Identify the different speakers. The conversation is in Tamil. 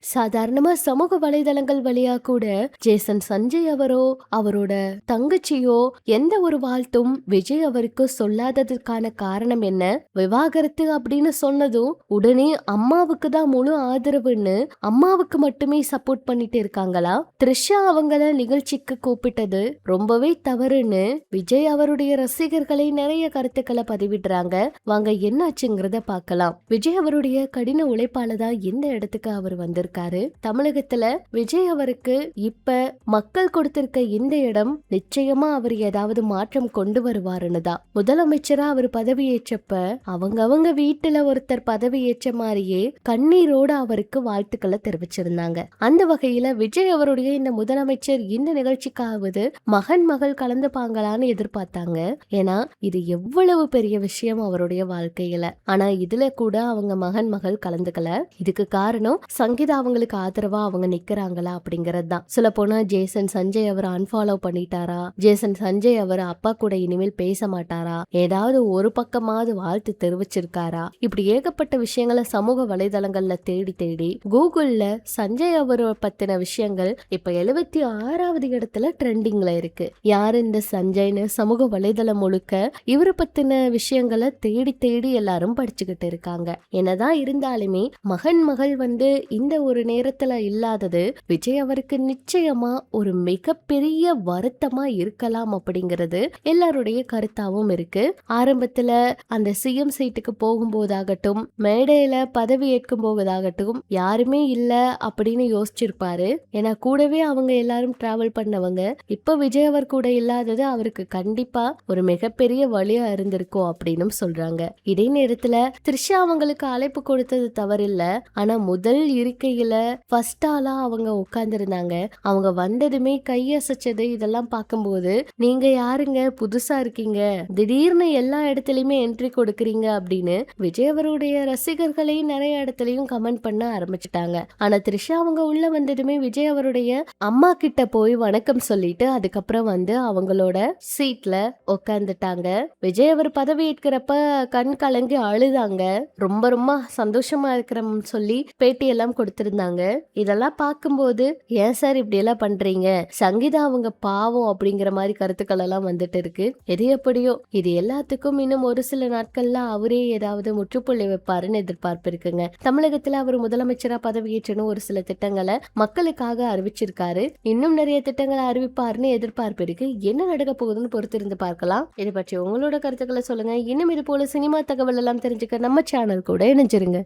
Speaker 1: சாதாரணமா சமூக வலைதளங்கள் வழியா கூட ஜேசன் சஞ்சய் அவரோ அவரோட தங்கச்சியோ எந்த ஒரு வாழ்த்தும் விஜய் அவருக்கு சொல்லாததுக்கான காரணம் என்ன, விவாகரத்து அப்படின்னு சொன்னதும் உடனே அம்மாவுக்கு தான் முழு ஆதரவுன்னு அம்மாவுக்கு மட்டுமே சப்போர்ட் பண்ணிட்டு இருக்காங்களா, த்ரிஷா அவங்கள நிகழ்ச்சிக்கு கூப்பிட்டது ரொம்பவே தவறுன்னு விஜய் அவருடைய ரசிகர்களை நிறைய கருத்துக்களை பதிவிடுறாங்க. வாங்க என்னாச்சுங்கிறத பார்க்கலாம். விஜய் அவருடைய கடின உழைப்பால தான் இந்த இடத்துக்கு அவர் வந்திருக்காரு. தமிழகத்துல விஜய் அவருக்கு இப்ப மக்கள் கொடுத்திருக்க இந்த இடம் நிச்சயமா அவர் ஏதாவது மாற்றம் கொண்டு வருவாருன்னு தான். முதலமைச்சரா அவர் பதவியேற்றப்ப அவங்க வீட்டுல ஒருத்தர் பதவியேற்ற மாதிரியே கண்ணீரோட அவருக்கு வாழ்த்துக்களை தெரிவிச்சிருந்தாங்க. அந்த வகையில விஜய் அவருடைய இந்த முதலமைச்சர் இந்த நிகழ்ச்சிக்காவது மகன் மகள் கலந்துப்பாங்களான்னு எதிர்பார்த்தாங்க. ஏன்னா இது எவ்வளவு பெரிய விஷயம் அவருடைய வாழ்க்கையில. ஆனா இதுல கூட அவங்க மகன் மகள் கலந்துக்கல. இதுக்கு காரணம் சங்கீதா அவங்களுக்கு ஆதரவா அவங்க நிக்கிறாங்களா அப்படிங்கறது தான். சொல்ல போனா ஜேசன் சஞ்சய் அவர் அன்ஃபாலோ பண்ணிட்டாரா, ஜேசன் சஞ்சய் அவர் அப்பா கூட இனிமேல் பேச மாட்டாரா, ஏதாவது ஒரு பக்கமாவது வாழ்த்து தெரிவிச்சிருக்காரா, இப்படி ஏகப்பட்ட விஷயங்களை சமூக வலைதளங்கள்ல தேடி தேடி கூகுள்ல சஞ்சய் அவர் பத்தின விஷயங்கள் இப்ப 76வது இடத்துல ட்ரெண்டிங்ல இருக்கு. யாரு இந்த சஞ்சய்னு சமூக வலைதளம் முழுக்க இவரை பத்தின விஷயங்களை தேடி தேடி எல்லாரும் படிச்சுக்கிட்டு இருக்காங்க. என்னதான் இருந்தாலுமே மகன் மகள் இந்த ஒரு நேரத்துல இல்லாதது விஜய் அவருக்கு நிச்சயமா ஒரு மிகப்பெரிய வருத்தமா இருக்கலாம் அப்படிங்கிறது எல்லாருடைய கருத்தாவும் இருக்கு. ஆரம்பத்துல அந்த சிஎம் சீட்டுக்கு போகும்போதாகட்டும், மேடையில பதவி ஏற்கும் போவதாகட்டும் யாருமே இல்ல அப்படின்னு யோசிச்சிருப்பாரு. ஏன்னா கூடவே அவங்க எல்லாரும் டிராவல் பண்ணவங்க. இப்ப விஜய் அவர் கூட இல்லாதது அவருக்கு கண்டிப்பா ஒரு மிகப்பெரிய வழியா இருந்திருக்கும் அப்படின்னு சொல்றாங்க. இதே நேரத்துல த்ரிஷா அவங்களுக்கு அழைப்பு கொடுத்தது தவறில்ல. ஆனா முதல் இருக்கையில ஃபர்ஸ்ட் ஆளா அவங்க உட்கார்ந்து இருந்தாங்க. அவங்க வந்ததுமே கையசைச்சது இதெல்லாம் பார்க்கும்போது நீங்க யாருங்க, புதுசா இருக்கீங்க, திடீர்னு எல்லா இடத்துலயுமே என்ட்ரி கொடுக்கறீங்க அப்படின்னு விஜய் அவருடைய ரசிகர்களை நிறைய இடத்துலயும் கமெண்ட் பண்ண ஆரம்பிச்சுட்டாங்க. ஆனா த்ரிஷா அவங்க உள்ள வந்ததுமே விஜய் அவருடைய அம்மா கிட்ட போய் வணக்கம் சொல்லிட்டு அதுக்கப்புறம் அவங்களோட சீட்ல உட்காந்துட்டாங்க. விஜய் அவர் பதவி ஏற்கிறப்ப கண் கலங்கி அழுதாங்க. ரொம்ப ரொம்ப சந்தோஷமா இருக்கிறோம்னு சொல்லி பேட்டி எல்லாம் கொடுத்திருந்தாங்க. இதெல்லாம் பார்க்கும்போது ஏன் சார் இப்படி எல்லாம் பண்றீங்க, சங்கீதா அவங்க பாவம் அப்படிங்கிற மாதிரி கருத்துக்கள் எல்லாம் வந்துட்டு இருக்கு. எது எப்படியோ இது எல்லாத்துக்கும் இன்னும் ஒரு சில நாட்கள்ல அவரே ஏதாவது முற்றுப்புள்ளி வைப்பாருன்னு எதிர்பார்ப்பு இருக்குங்க. தமிழகத்துல அவர் முதலமைச்சரா பதவியேற்றணும் ஒரு சில திட்டங்களை மக்களுக்காக அறிவிச்சிருக்காரு. இன்னும் நிறைய திட்டங்களை அறிவிப்பாருன்னு எதிர்பார்ப்பு இருக்கு. என்ன நடக்க போகுதுன்னு பொறுத்திருந்து பார்க்கலாம். இதை பற்றி உங்களோட கருத்துக்களை சொல்லுங்க. இன்னும் இது போல சினிமா தகவல் எல்லாம் தெரிஞ்சுக்க நம்ம சேனல் கூட இணைஞ்சிருங்க.